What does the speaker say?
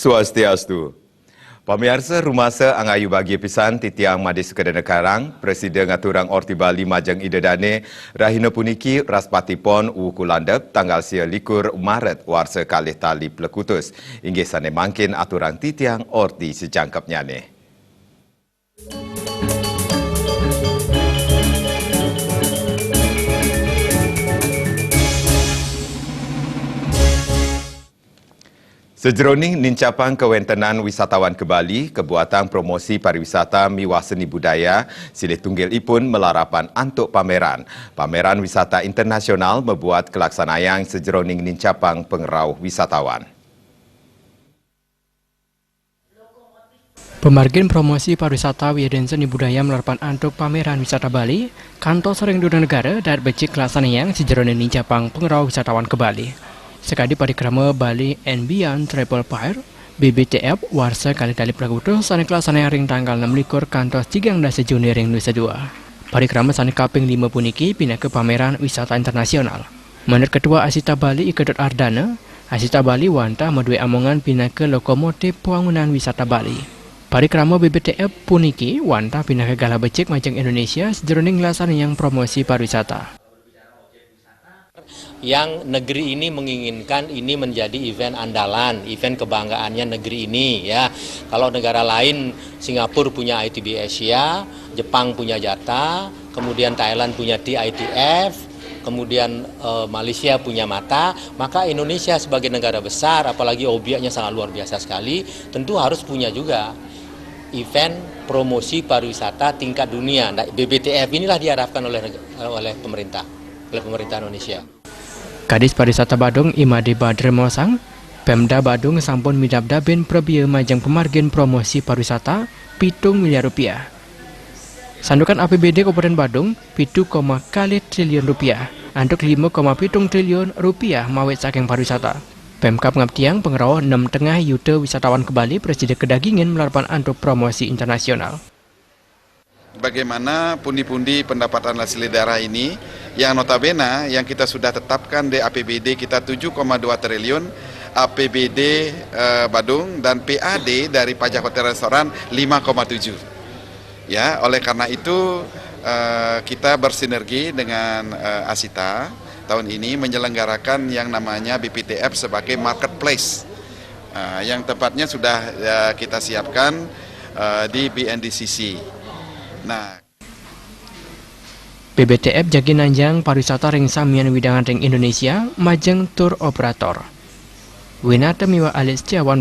Swastiastu. Pamirsa rumasa angayu bagi pisan titiang Madis Kedana Karang, Presiden Aturang Orti Bali Majang Idedane, Rahina Puniki Raspati Pon Ukulandep tanggal 21 Maret warsa kalih tali pelekutus. Inggih sane mangkin aturang titiang Orti sejangkapnya ne. Sejeroning nincapang kewentenan wisatawan ke Bali, kebuatan promosi pariwisata miwah seni budaya, silih tunggil ipun melarapan antuk pameran. Pameran wisata internasional membuat kelaksanaan sejeroning nincapang pengerau wisatawan. Pemargin promosi pariwisata dan seni budaya melarapan antuk pameran wisata Bali, kantor sering dunia negara dan becik kelaksanaan sejeroning nincapang pengerau wisatawan ke Bali. Sekali parikrama Bali and Beyond Travel Fair, BBTF warsa kali tali pelekutus sane kelaksanaan ring tanggal 16 kantor 13 Juni ring Nusa Dua. Parikrama sane kaping 5 puniki pindah ke pameran wisata internasional. Menurut Ketua Asita Bali Ikedot Ardana, Asita Bali wantah medue amongan pindah ke lokomotif pembangunan wisata Bali. Parikrama BBTF puniki wantah pindah ke Gala Becik Majang Indonesia sejeroning laksanaan yang promosi pariwisata. Yang negeri ini menginginkan ini menjadi event andalan, event kebanggaannya negeri ini ya. Kalau negara lain, Singapura punya ITB Asia, Jepang punya JATA, kemudian Thailand punya TITF, kemudian Malaysia punya MATA, maka Indonesia sebagai negara besar, apalagi obyeknya sangat luar biasa sekali, tentu harus punya juga event promosi pariwisata tingkat dunia. Nah, BBTF inilah diharapkan oleh pemerintah Indonesia. Kadis Pariwisata Badung Imade Badre Mosang, Pemda Badung sampun midabdaben prebia majang pemargin promosi pariwisata 7 miliar rupiah. Sandukan APBD Kabupaten Badung 7,2 triliun rupiah, untuk 5,7 triliun rupiah mawet saking pariwisata. Pemkab ngaptiang pengerau 6,5 juta wisatawan ke Bali Presiden kedagingin melarpan untuk promosi internasional. Bagaimana pundi-pundi pendapatan hasil daerah ini yang notabene yang kita sudah tetapkan di APBD kita 7,2 triliun, APBD Badung dan PAD dari pajak hotel restoran 5,7. Ya, oleh karena itu kita bersinergi dengan Asita tahun ini menyelenggarakan yang namanya BPTF sebagai marketplace. Yang tepatnya sudah kita siapkan di BNDCC. Nah, BBTF jagi nanjang pariwisata ring samian widangan ring Indonesia majeng tur operator. Winata miwa alis Ciawan